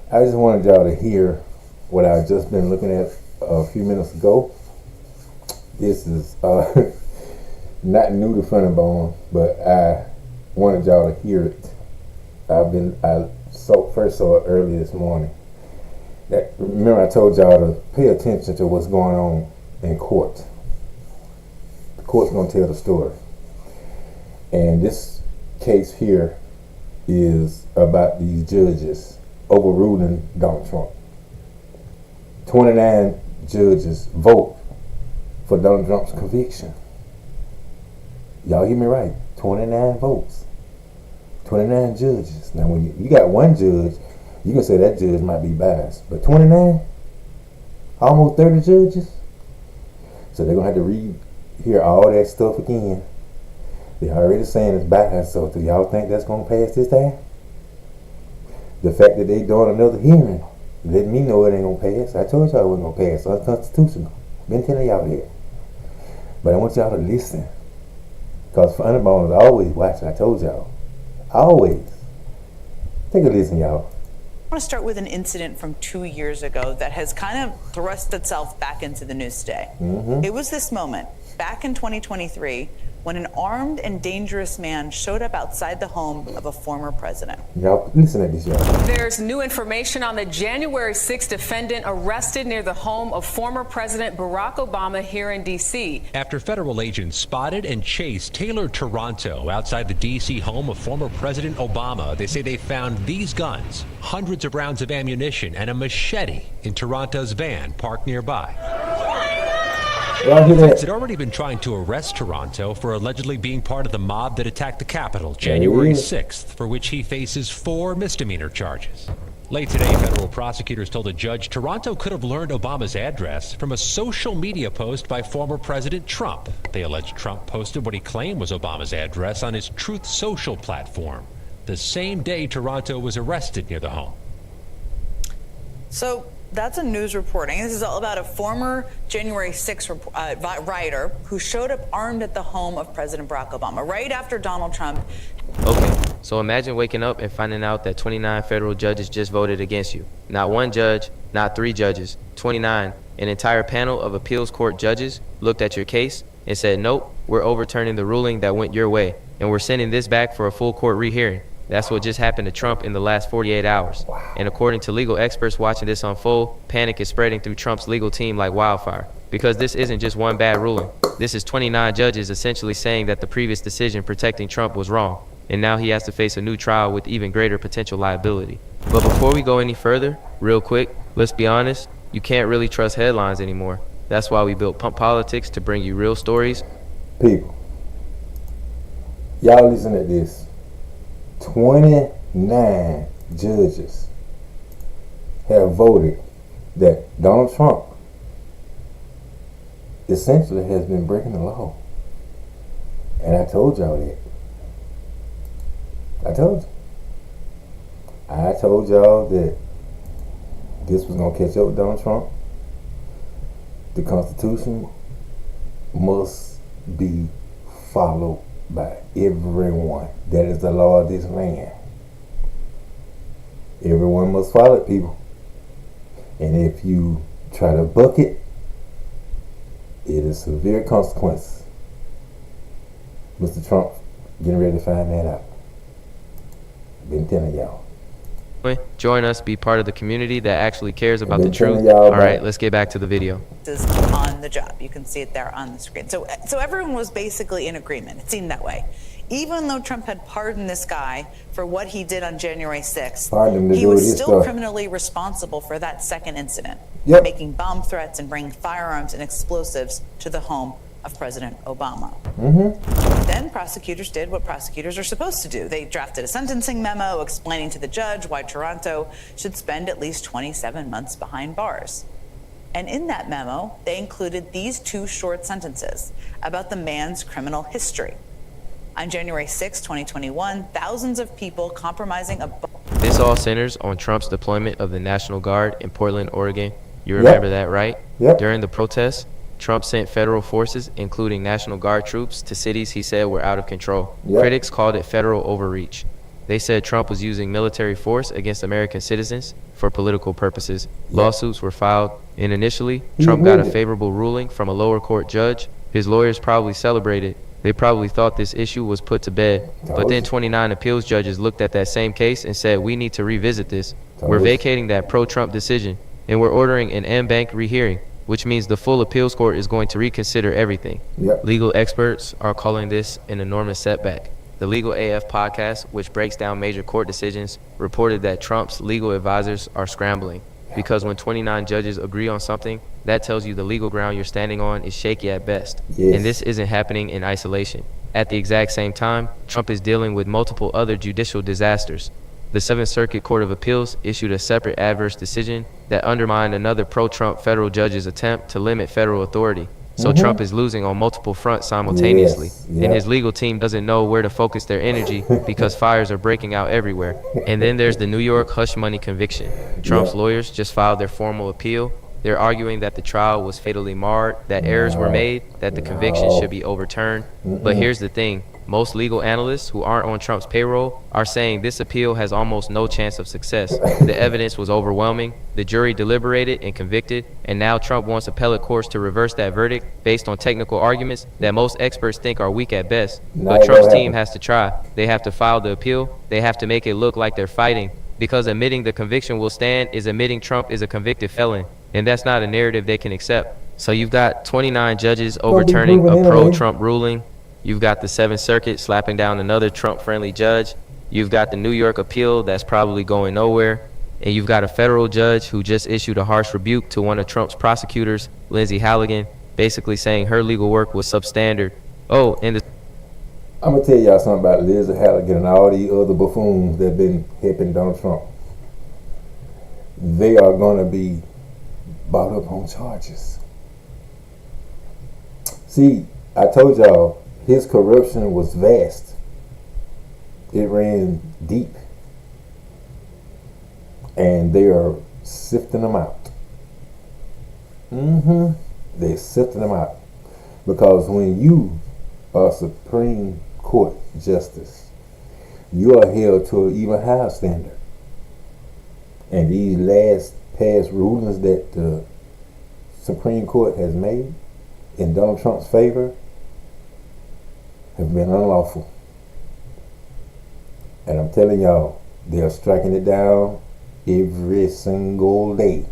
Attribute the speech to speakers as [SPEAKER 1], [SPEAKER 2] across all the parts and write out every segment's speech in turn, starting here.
[SPEAKER 1] I just wanted y'all to hear what I've just been looking at a few minutes ago. This is not new to Funneybone, but I wanted y'all to hear it. I first saw it early this morning. Remember I told y'all to pay attention to what's going on in court. The court's going to tell the story. And this case here is about these judges overruling Donald Trump. 29 judges vote for Donald Trump's conviction. Y'all hear me right? 29 votes. 29 judges. Now when you got one judge, you can say that judge might be biased. But 29? Almost 30 judges? So they're going to have to hear all that stuff again. They're already saying it's biased, so do y'all think that's going to pass this time? The fact that they doing another hearing let me know it ain't going to pass. I told y'all it wasn't going to pass. It's unconstitutional. Been telling y'all that. But I want y'all to listen. Because Funneybone is always watching. I told y'all. Always. Take a listen, y'all.
[SPEAKER 2] I want to start with an incident from 2 years ago that has kind of thrust itself back into the news today. It was this moment, back in 2023, when an armed and dangerous man showed up outside the home of a former president.
[SPEAKER 1] Y'all, listen to this, y'all.
[SPEAKER 3] There's new information on the January 6th defendant arrested near the home of former President Barack Obama here in D.C.
[SPEAKER 4] After federal agents spotted and chased Taylor Toronto outside the D.C. home of former President Obama, they say they found these guns, hundreds of rounds of ammunition, and a machete in Toronto's van parked nearby. Defense had already been trying to arrest Toronto for allegedly being part of the mob that attacked the Capitol January 6th, for which he faces 4 misdemeanor charges. Late today, federal prosecutors told a judge Toronto could have learned Obama's address from a social media post by former President Trump. They allege Trump posted what he claimed was Obama's address on his Truth Social platform, the same day Toronto was arrested near the home.
[SPEAKER 2] So that's a news reporting. This is all about a former January 6th rioter who showed up armed at the home of President Barack Obama right after Donald Trump.
[SPEAKER 5] Okay, so imagine waking up and finding out that 29 federal judges just voted against you. Not one judge, not 3 judges, 29. An entire panel of appeals court judges looked at your case and said, nope, we're overturning the ruling that went your way, and we're sending this back for a full court rehearing. That's what just happened to Trump in the last 48 hours. And according to legal experts watching this unfold, panic is spreading through Trump's legal team like wildfire. Because this isn't just one bad ruling. This is 29 judges essentially saying that the previous decision protecting Trump was wrong. And now he has to face a new trial with even greater potential liability. But before we go any further, real quick, let's be honest, you can't really trust headlines anymore. That's why we built Pump Politics to bring you real stories.
[SPEAKER 1] People, y'all listen to this. 29 judges have voted that Donald Trump essentially has been breaking the law. And I told y'all that. I told y'all that this was going to catch up with Donald Trump. The Constitution must be followed by everyone. That is the law of this land. Everyone must follow it, people. And if you try to buck it, it is severe consequences. Mr. Trump getting ready to find that out. Been telling y'all.
[SPEAKER 5] Join us, be part of the community that actually cares about the truth. All right, let's get back to the video.
[SPEAKER 2] This is on the job. You can see it there on the screen. So everyone was basically in agreement. It seemed that way. Even though Trump had pardoned this guy for what he did on January 6th, he was still criminally responsible for that second incident, making bomb threats and bringing firearms and explosives to the home of President Obama. Then prosecutors did what prosecutors are supposed to do. They drafted a sentencing memo explaining to the judge why Toronto should spend at least 27 months behind bars. And in that memo, they included these 2 short sentences about the man's criminal history. On January 6, 2021, thousands of people compromising a...
[SPEAKER 5] This all centers on Trump's deployment of the National Guard in Portland, Oregon. You remember that, right? During the protests, Trump sent federal forces, including National Guard troops, to cities he said were out of control. Critics called it federal overreach. They said Trump was using military force against American citizens, for political purposes. Lawsuits were filed, and initially, Trump got a favorable ruling from a lower court judge. His lawyers probably celebrated. They probably thought this issue was put to bed. But then 29 appeals judges looked at that same case and said, we need to revisit this. We're vacating that pro-Trump decision, and we're ordering an en banc rehearing, which means the full appeals court is going to reconsider everything. Legal experts are calling this an enormous setback. The Legal AF podcast, which breaks down major court decisions, reported that Trump's legal advisors are scrambling. Because when 29 judges agree on something, that tells you the legal ground you're standing on is shaky at best. And this isn't happening in isolation. At the exact same time, Trump is dealing with multiple other judicial disasters. The Seventh Circuit Court of Appeals issued a separate adverse decision that undermined another pro-Trump federal judge's attempt to limit federal authority. So Trump is losing on multiple fronts simultaneously, and his legal team doesn't know where to focus their energy because fires are breaking out everywhere. And then there's the New York hush money conviction. Trump's lawyers just filed their formal appeal. They're arguing that the trial was fatally marred, that errors were made, that the conviction should be overturned. But here's the thing. Most legal analysts who aren't on Trump's payroll are saying this appeal has almost no chance of success. The evidence was overwhelming, the jury deliberated and convicted, and now Trump wants appellate courts to reverse that verdict based on technical arguments that most experts think are weak at best. But Trump's team has to try. They have to file the appeal. They have to make it look like they're fighting, because admitting the conviction will stand is admitting Trump is a convicted felon, and that's not a narrative they can accept. So you've got 29 judges overturning a pro-Trump ruling. You've got the Seventh Circuit slapping down another Trump-friendly judge. You've got the New York appeal that's probably going nowhere. And you've got a federal judge who just issued a harsh rebuke to one of Trump's prosecutors, Lindsay Halligan, basically saying her legal work was substandard. Oh, and
[SPEAKER 1] I'm going to tell y'all something about Lindsay Halligan and all these other buffoons that have been helping Donald Trump. They are going to be brought up on charges. See, I told y'all, his corruption was vast. It ran deep. And they are sifting them out. They're sifting them out. Because when you are Supreme Court Justice, you are held to an even higher standard. And these past rulings that the Supreme Court has made in Donald Trump's favor have been unlawful. And I'm telling y'all, they're striking it down every single day.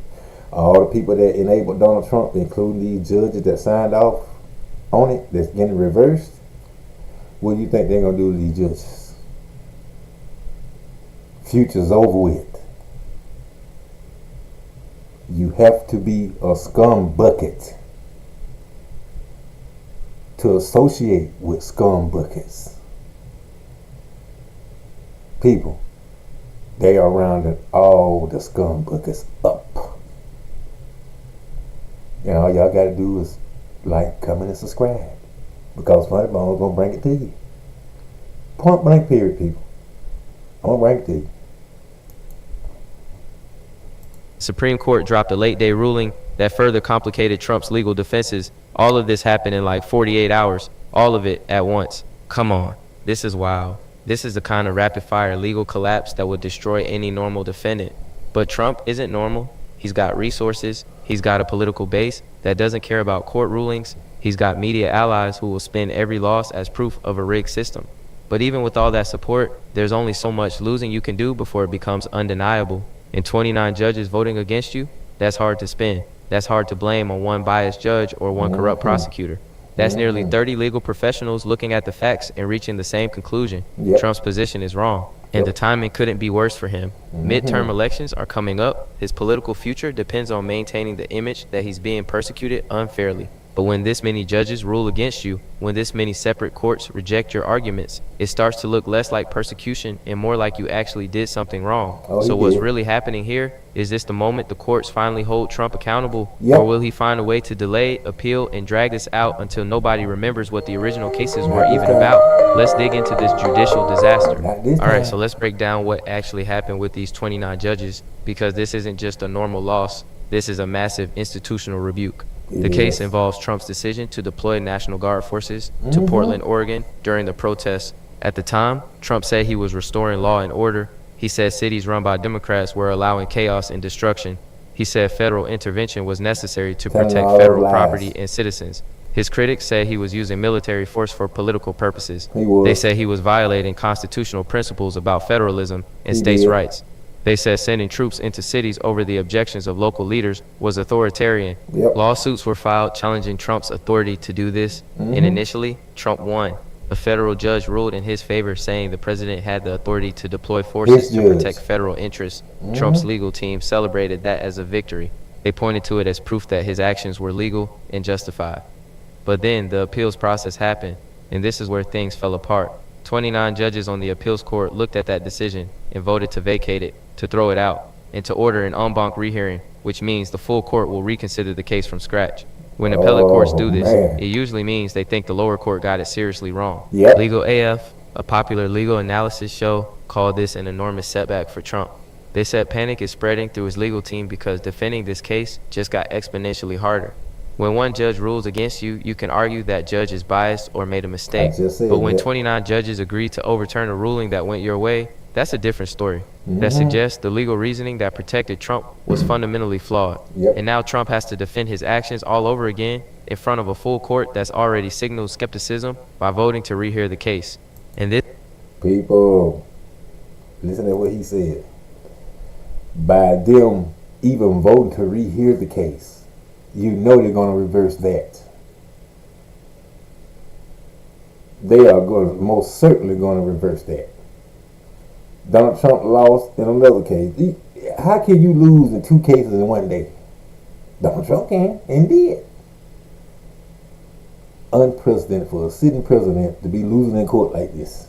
[SPEAKER 1] All the people that enabled Donald Trump, including these judges that signed off on it, that's getting reversed, what do you think they're going to do to these judges? Future's over with. You have to be a scum bucket to associate with scum buckets. People, they are rounding all the scum buckets up. And all y'all gotta do is like, comment, and subscribe. Because Funneybone gonna bring it to you. Point blank period, people. I'm gonna bring it to you.
[SPEAKER 5] Supreme Court dropped a late day ruling that further complicated Trump's legal defenses. All of this happened in like 48 hours. All of it at once. Come on. This is wild. This is the kind of rapid fire legal collapse that would destroy any normal defendant. But Trump isn't normal. He's got resources. He's got a political base that doesn't care about court rulings. He's got media allies who will spin every loss as proof of a rigged system. But even with all that support, there's only so much losing you can do before it becomes undeniable. And 29 judges voting against you, that's hard to spin. That's hard to blame on one biased judge or one corrupt prosecutor. That's nearly 30 legal professionals looking at the facts and reaching the same conclusion. Trump's position is wrong, and the timing couldn't be worse for him. Midterm elections are coming up. His political future depends on maintaining the image that he's being persecuted unfairly. But when this many judges rule against you, when this many separate courts reject your arguments, it starts to look less like persecution and more like you actually did something wrong. So what's really happening here? Is this the moment the courts finally hold Trump accountable? Or will he find a way to delay, appeal, and drag this out until nobody remembers what the original cases were even about? Let's dig into this judicial disaster. All right, so let's break down what actually happened with these 29 judges, because this isn't just a normal loss. This is a massive institutional rebuke. The case involves Trump's decision to deploy National Guard forces to Portland, Oregon during the protests. At the time, Trump said he was restoring law and order. He He said cities run by Democrats were allowing chaos and destruction. He said federal intervention was necessary to protect federal property and citizens. His critics said he was using military force for political purposes. They said he was violating constitutional principles about federalism and states' rights. They said sending troops into cities over the objections of local leaders was authoritarian. Lawsuits were filed challenging Trump's authority to do this, and initially, Trump won. A federal judge ruled in his favor, saying the president had the authority to deploy forces to protect federal interests. Trump's legal team celebrated that as a victory. They pointed to it as proof that his actions were legal and justified. But then the appeals process happened, and this is where things fell apart. 29 judges on the appeals court looked at that decision and voted to vacate it, to throw it out, and to order an en banc rehearing, which means the full court will reconsider the case from scratch. When appellate courts do this, it usually means they think the lower court got it seriously wrong. Legal AF, a popular legal analysis show, called this an enormous setback for Trump. They said panic is spreading through his legal team because defending this case just got exponentially harder. When one judge rules against you, you can argue that judge is biased or made a mistake. But when 29 judges agree to overturn a ruling that went your way, that's a different story. That suggests the legal reasoning that protected Trump was fundamentally flawed. And now Trump has to defend his actions all over again in front of a full court that's already signaled skepticism by voting to rehear the case. And this...
[SPEAKER 1] People, listen to what he said. By them even voting to rehear the case, you know they're going to reverse that. They are most certainly going to reverse that. Donald Trump lost in another case. How can you lose in two cases in one day? Donald Trump can and did. Unprecedented for a sitting president to be losing in court like this.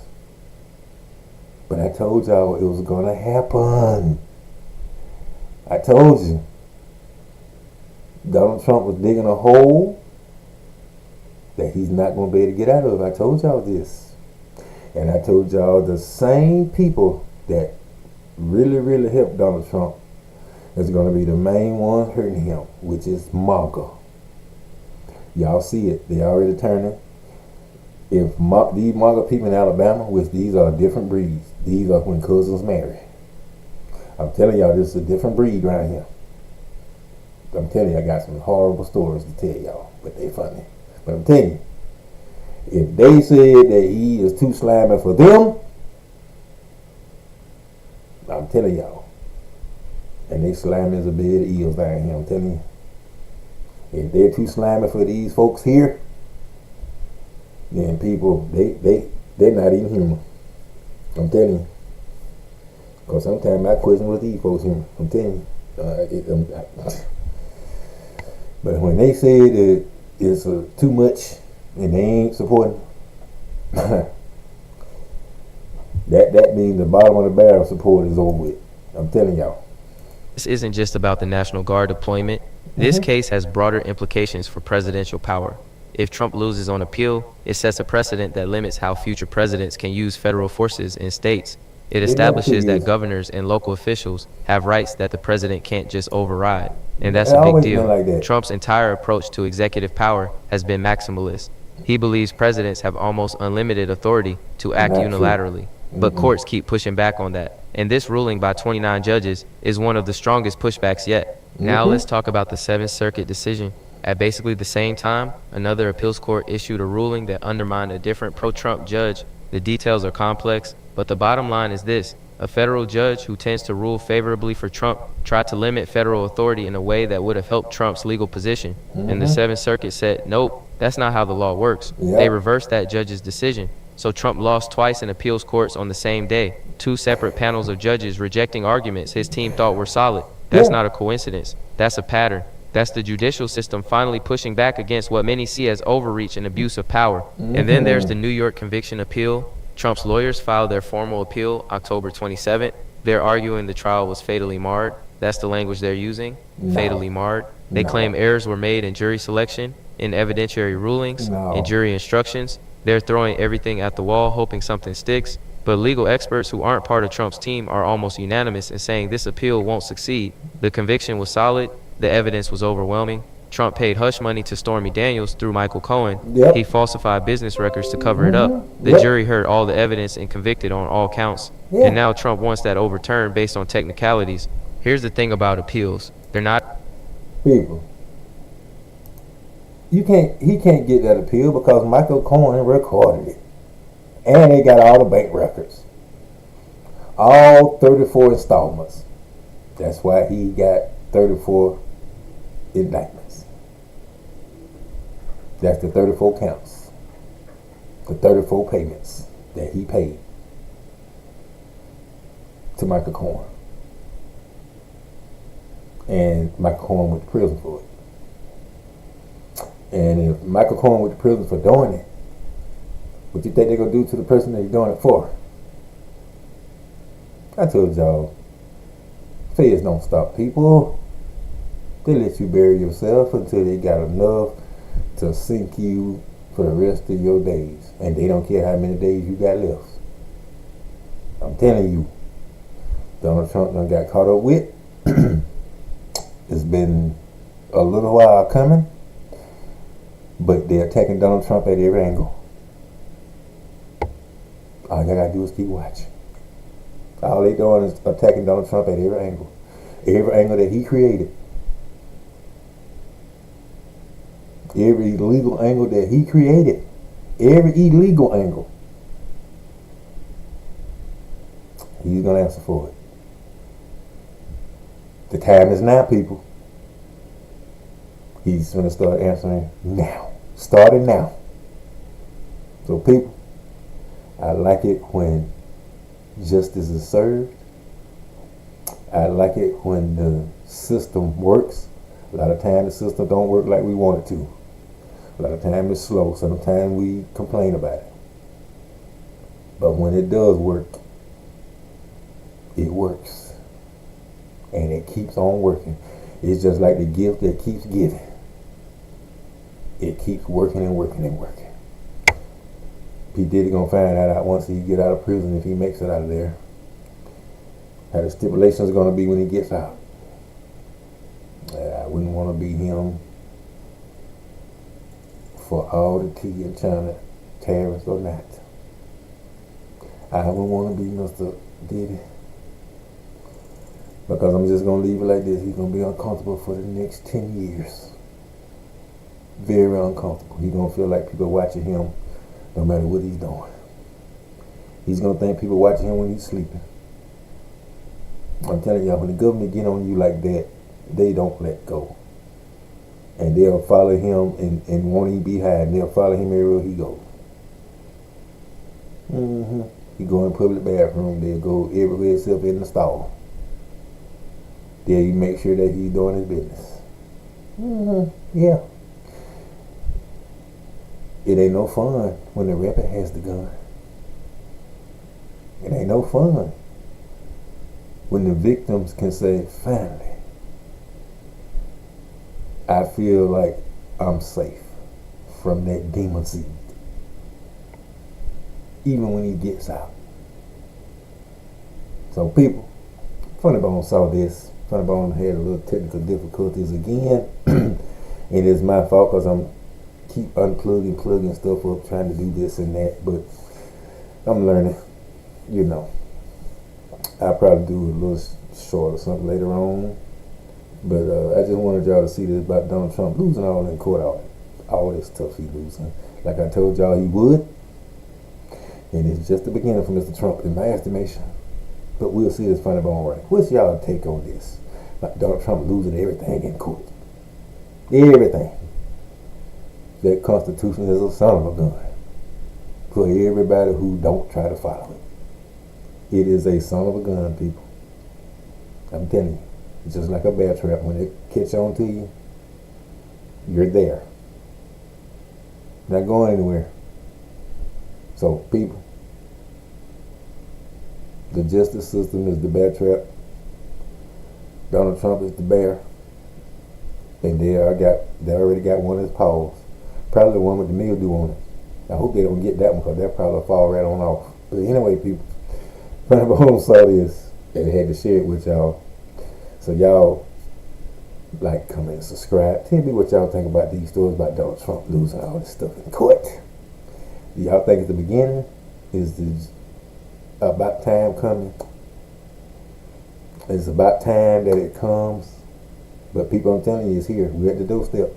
[SPEAKER 1] But I told y'all it was going to happen. I told you. Donald Trump was digging a hole that he's not going to be able to get out of. I told y'all this. And I told y'all the same people that really, really helped Donald Trump is going to be the main one hurting him, which is MAGA. Y'all see it. They already turning. If these MAGA people in Alabama, which these are different breeds, these are when cousins marry. I'm telling y'all, this is a different breed right here. I'm telling you, I got some horrible stories to tell y'all, but they funny. But I'm telling you, if they said that he is too slimy for them, I'm telling y'all, and they slimy as a bed of eels down here, I'm telling you. If they're too slimy for these folks here, then people, they're not even human. I'm telling you. Because sometimes I question what these folks human. I'm telling you. But when they say that it's too much and they ain't supporting, that means the bottom of the barrel support is over with. I'm telling y'all.
[SPEAKER 5] This isn't just about the National Guard deployment. This case has broader implications for presidential power. If Trump loses on appeal, it sets a precedent that limits how future presidents can use federal forces in states. It establishes that governors and local officials have rights that the president can't just override. And that's a big deal. Like Trump's entire approach to executive power has been maximalist. He believes presidents have almost unlimited authority to act unilaterally. But courts keep pushing back on that. And this ruling by 29 judges is one of the strongest pushbacks yet. Now let's talk about the Seventh Circuit decision. At basically the same time, another appeals court issued a ruling that undermined a different pro-Trump judge. The details are complex, but the bottom line is this. A federal judge who tends to rule favorably for Trump tried to limit federal authority in a way that would have helped Trump's legal position. And the Seventh Circuit said, nope, that's not how the law works. They reversed that judge's decision. So Trump lost twice in appeals courts on the same day. Two separate panels of judges rejecting arguments his team thought were solid. That's not a coincidence. That's a pattern. That's the judicial system finally pushing back against what many see as overreach and abuse of power. And then there's the New York conviction appeal. Trump's lawyers filed their formal appeal October 27th. They're arguing the trial was fatally marred. That's the language they're using, fatally marred. They claim errors were made in jury selection, in evidentiary rulings, in jury instructions. They're throwing everything at the wall, hoping something sticks. But legal experts who aren't part of Trump's team are almost unanimous in saying this appeal won't succeed. The conviction was solid. The evidence was overwhelming. Trump paid hush money to Stormy Daniels through Michael Cohen.
[SPEAKER 1] Yep.
[SPEAKER 5] He falsified business records to cover it up. The jury heard all the evidence and convicted on all counts. And now Trump wants that overturned based on technicalities. Here's the thing about appeals. They're not...
[SPEAKER 1] People. He can't get that appeal because Michael Cohen recorded it. And they got all the bank records. All 34 installments. That's why he got 34 indictments. That's the 34 counts. The 34 payments that he paid to Michael Cohen. And Michael Cohen went to prison for it. And if Michael Cohen went to prison for doing it, what you think they're going to do to the person that he's doing it for? I told y'all, feds don't stop people. They let you bury yourself until they got enough to sink you for the rest of your days. And they don't care how many days you got left. I'm telling you, Donald Trump done got caught up with. It's been a little while coming, but they're attacking Donald Trump at every angle. All you gotta do is keep watching. All they doing is attacking Donald Trump at every angle. Every angle that he created. Every illegal angle that he created. Every illegal angle. He's gonna answer for it. The time is now, people. He's gonna start answering now. Starting now. So people, I like it when justice is served. I like it when the system works. A lot of times the system don't work like we want it to. A lot of times it's slow. Sometimes we complain about it. But when it does work, it works. And it keeps on working. It's just like the gift that keeps giving. It keeps working and working and working. P. Diddy gonna find that out once he get out of prison, if he makes it out of there. How the stipulations gonna be when he gets out. I wouldn't want to be him for all the tea in China, terrorist or not. I wouldn't want to be Mr. Diddy. Because I'm just going to leave it like this. He's going to be uncomfortable for the next 10 years. Very uncomfortable. He's going to feel like people watching him no matter what he's doing. He's going to think people watching him when he's sleeping. I'm telling y'all, when the government get on you like that, they don't let go. And they'll follow him and won't even be hiding. They'll follow him everywhere he goes. He go in public bathroom. They'll go everywhere except in the stall. They'll make sure that he's doing his business. Yeah. It ain't no fun when the rapper has the gun. It ain't no fun when the victims can say, finally, I feel like I'm safe from that demon seed. Even when he gets out. So people, Funneybone saw this. Funneybone had a little technical difficulties again. And it's my fault because I'm keep unplugging, plugging stuff up, trying to do this and that. But I'm learning, you know. I'll probably do a little short or something later on. But I just wanted y'all to see this about Donald Trump losing all in court, all this stuff he losing. Like I told y'all he would. And it's just the beginning for Mr. Trump in my estimation. But we'll see this Funneybone right. What's y'all take on this? Like Donald Trump losing everything in court. Everything. That Constitution is a son of a gun. For everybody who don't try to follow it. It is a son of a gun, people. I'm telling you. It's just like a bear trap. When it catch on to you, you're there. Not going anywhere. So, people, the justice system is the bear trap. Donald Trump is the bear. And they already got one of his paws. Probably the one with the mildew on it. I hope they don't get that one because they'll probably fall right on off. But anyway, people, Funneybone saw this and had to share it with y'all. So y'all Like, comment, subscribe. Tell me what y'all think about these stories about Donald Trump losing all this stuff in court. Do y'all think at the beginning is this about time coming? It's about time that it comes. But people, I'm telling you, is here. We're at the doorstep.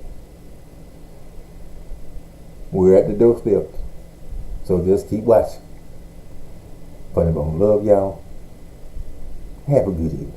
[SPEAKER 1] We're at the doorstep. So just keep watching. Funneybone love y'all. Have a good evening.